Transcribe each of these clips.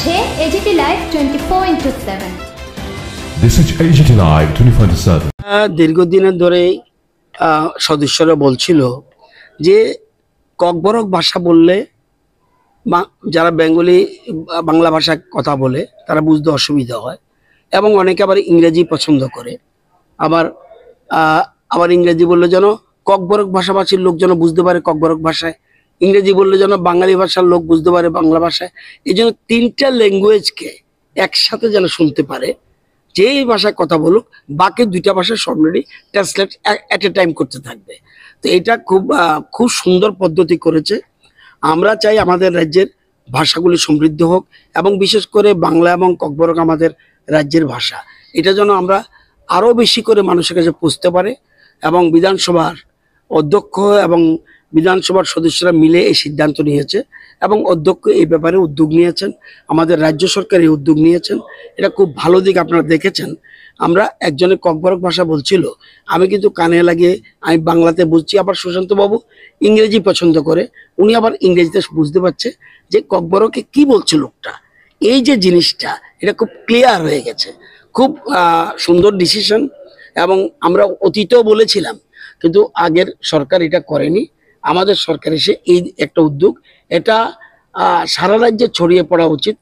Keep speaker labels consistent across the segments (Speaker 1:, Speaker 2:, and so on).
Speaker 1: হচ্ছে AGT live 24/7।
Speaker 2: This is AGT Live 24/7।
Speaker 3: দীর্ঘদিনের ধরে সদস্যরা বলছিল যে ককবরক ভাষা বললে যারা বেঙ্গলি বাংলা ভাষায় কথা বলে তারা বুঝতে অসুবিধা হয়, এবং অনেকে আবার ইংরেজি পছন্দ করে। আবার ইংরেজি বললে যেন ককবরক ভাষাভাষীর লোক যেন বুঝতে পারে ককবরক ভাষায়, ইংরেজি বললে যেন বাঙালি ভাষার লোক বুঝতে পারে বাংলা ভাষায়। এই জন্য তিনটা ল্যাঙ্গুয়েজকে একসাথে যেন শুনতে পারে, যেই ভাষায় কথা বলুক বাকি দুইটা ভাষা already translate at a time করতে থাকবে। তো এটা খুব সুন্দর পদ্ধতি করেছে। আমরা চাই আমাদের রাজ্যের ভাষাগুলি সমৃদ্ধ হোক, এবং বিশেষ করে বাংলা এবং ককবরক আমাদের রাজ্যের ভাষা, এটা যেন আমরা আরও বেশি করে মানুষের কাছে পৌঁছতে পারে। এবং বিধানসভার অধ্যক্ষ এবং বিধানসভার সদস্যরা মিলে এই সিদ্ধান্ত নিয়েছে, এবং অধ্যক্ষ এই ব্যাপারে উদ্যোগ নিয়েছেন, আমাদের রাজ্য সরকার এই উদ্যোগ নিয়েছেন। এটা খুব ভালো দিক। আপনারা দেখেছেন আমরা একজনের ককবরক ভাষা বলছিল, আমি কিন্তু কানে লাগিয়ে আমি বাংলাতে বুঝছি, আবার সুশান্ত বাবু ইংরেজি পছন্দ করে, উনি আবার ইংরেজিতে বুঝতে পারছে যে ককবরকে কি বলছে লোকটা। এই যে জিনিসটা এটা খুব ক্লিয়ার হয়ে গেছে, খুব সুন্দর ডিসিশন। এবং আমরা অতীতেও বলেছিলাম, কিন্তু আগের সরকার এটা করেনি। আমাদের সরকার এসে এই একটা উদ্যোগ, এটা সারা রাজ্যে ছড়িয়ে পড়া উচিত।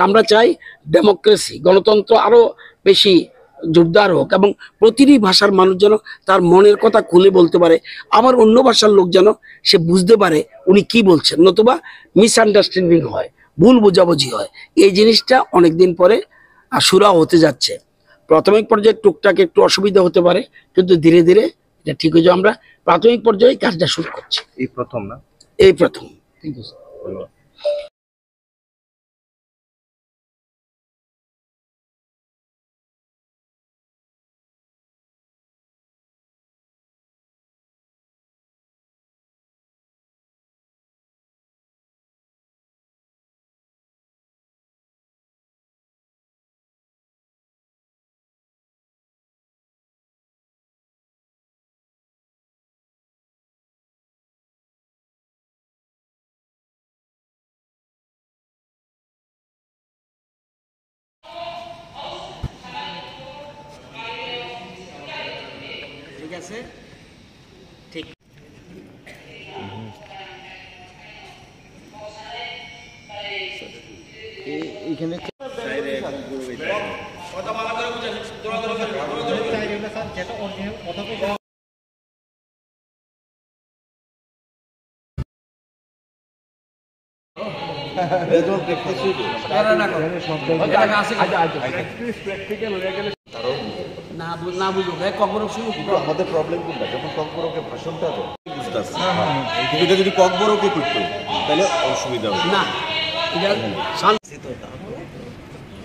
Speaker 3: আমরা চাই ডেমোক্রেসি, গণতন্ত্র আরো বেশি জোরদার হোক, এবং প্রতিটি ভাষার মানুষ যেন তার মনের কথা খুলে বলতে পারে, আমার অন্য ভাষার লোক যেন সে বুঝতে পারে উনি কি বলছেন, নতুবা মিসআন্ডারস্ট্যান্ডিং হয়, ভুল বোঝাবুঝি হয়। এই জিনিসটা অনেকদিন পরে শুরু হতে যাচ্ছে। প্রাথমিক পর্যায়ে টুকটাক একটু অসুবিধা হতে পারে, কিন্তু ধীরে ধীরে এটা ঠিক হয়ে যাবে। আমরা প্রাথমিক পর্যায়ে কাজটা শুরু করছি, এই প্রথম। Thank you sir. ঠিক আছে, ঠিক। এইখানে না বুঝুক ককবরক শুরু।
Speaker 4: আমাদের প্রবলেম কোনটা, যখন ককবরকের ভাষণটা বুঝতেছে, কিন্তু যদি ককবরকে করতো তাহলে অসুবিধা হবে
Speaker 3: না। এটা শান্তি